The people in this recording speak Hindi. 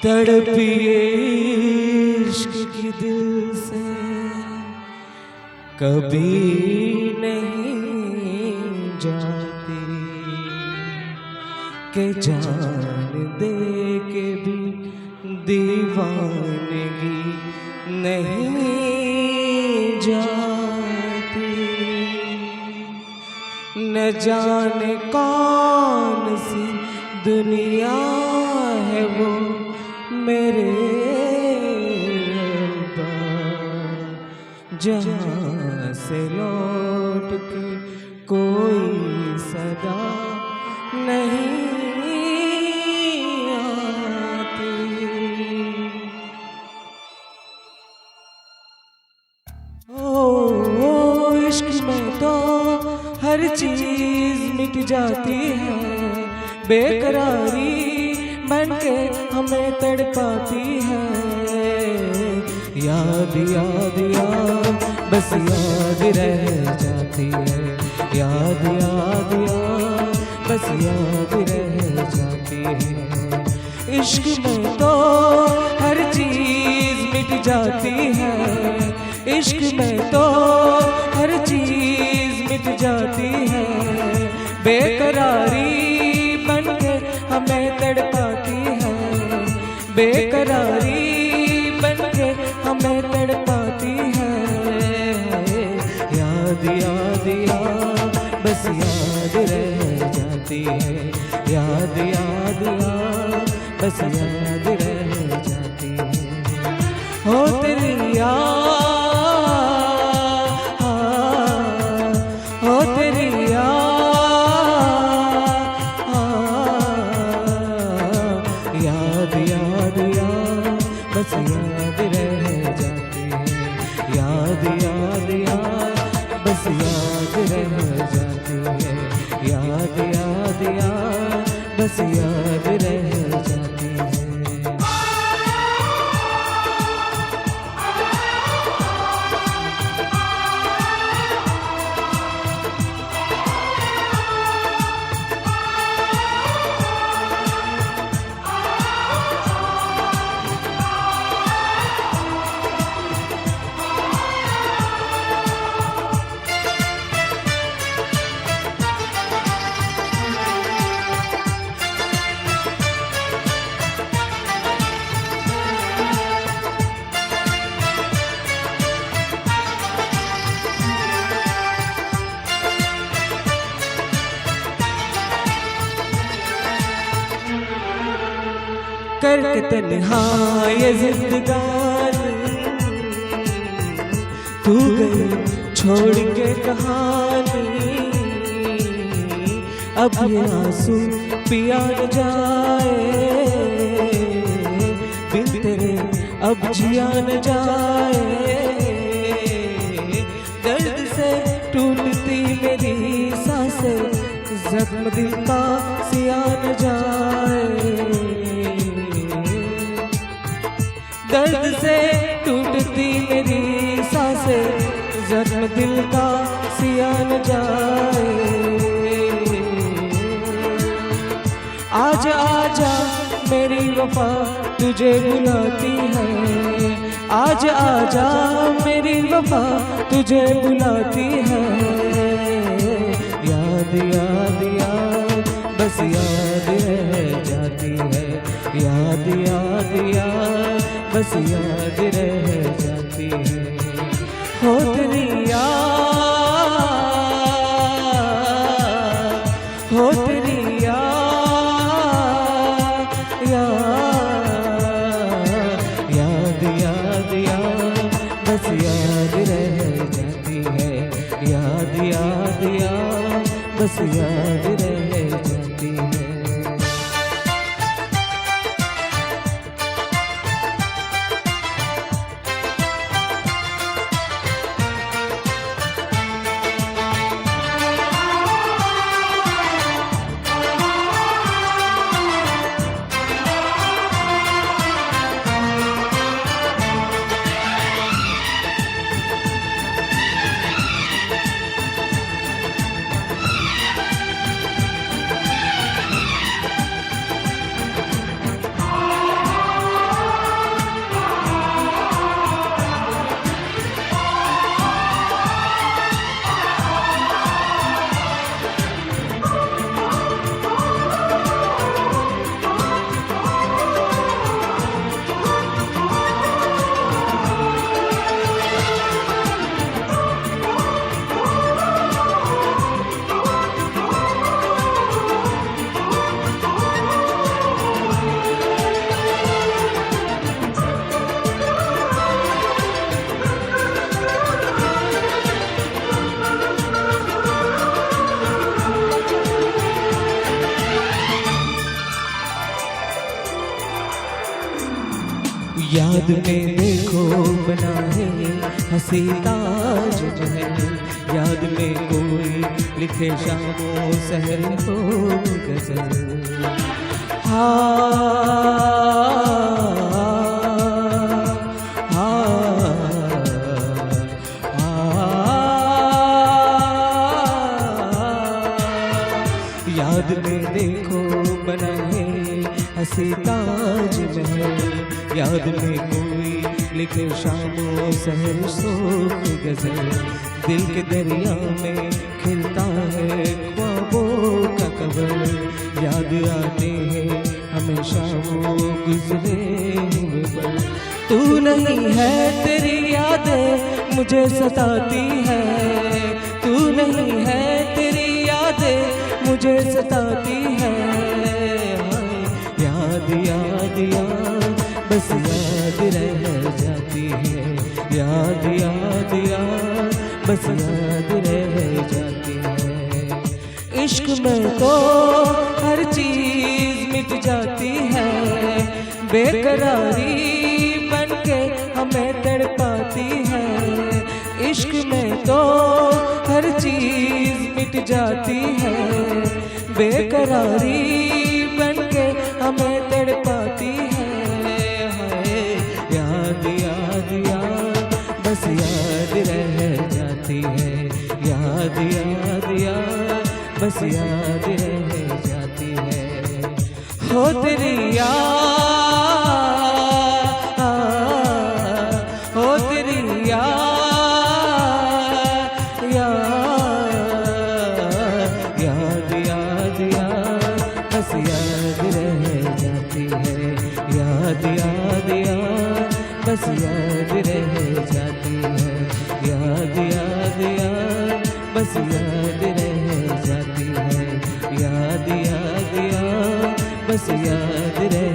तड़पिए इश्क की दिल से कभी नहीं जाती के जान दे के भी दीवानगी नहीं जाती। न जाने कौन सी दुनिया है वो मेरे रब्बा, जहाँ से लौट के कोई सदा नहीं आती। ओ इश्क में तो हर चीज मिट जाती है, बेकरारी बनके हमें तड़पाती है। याद याद याद बस याद रह जाती है, याद याद याद बस याद रह जाती है। इश्क में तो हर चीज मिट जाती है, इश्क में तो हर चीज मिट जाती है। बेकरारी बनके हमें तड़पाती है, बेकरारी बनके हमें तड़पाती है। याद याद याद बस याद रह जाती है, याद याद याद बस याद रह जाती है। हो तेरी याद, हो तेरी याद याद याद बस याद रह जाती है, याद याद याद बस याद रह जाती है, याद याद याद बस याद रह जाती है। करके तन्हा ये जिंदगानी तू गई छोड़ के कहानी। अब ये आंसू पिया न जाए, बिन तेरे अब जिया न जाए। दर्द से टूटती मेरी सांसें, जख्म दिल का सिया न जाए। दर्द से टूटती मेरी सांसें, जख्म दिल का सिया न जाए। आजा आजा मेरी वफा तुझे बुलाती है, आजा आजा मेरी वफा तुझे बुलाती है। याद याद याद बस याद रह जाती है, याद याद याद बस याद रह जाती है। हो तेरी याद, हो तेरी याद याद याद बस याद रह जाती है, याद याद याद बस याद रह जाती है। याद में देखो बना है हंसी ताज महल, याद में कोई लिखे शामों सहर हो गजल। याद में देखो बना है हंसी ताज महल, याद में कोई लिखे शामों सहर सोख गजल। दिल के दरिया में खिलता है ख्वाबों का कबर, याद आते हैं हमेशा वो गुजरे हुए पल। तू नहीं है तेरी यादें मुझे सताती है, तू नहीं है तेरी यादें मुझे सताती है। याद याद याद बस याद रह जाती है, याद याद याद बस याद रह जाती है। इश्क में तो हर चीज मिट जाती है, बेकरारी बनके हमें तड़पाती है। इश्क में तो हर चीज मिट जाती है, बेकरारी बनके हमें तड़पाती है। याद याद याद बस याद रह जाती है, याद याद याद बस याद रह जाती है। हो तेरी याद, हो तेरी याद, याद याद याद बस याद रह जाती है, याद याद याद बस याद रह जाती है। याद याद याद बस याद रह जाती है, याद याद याद बस याद रह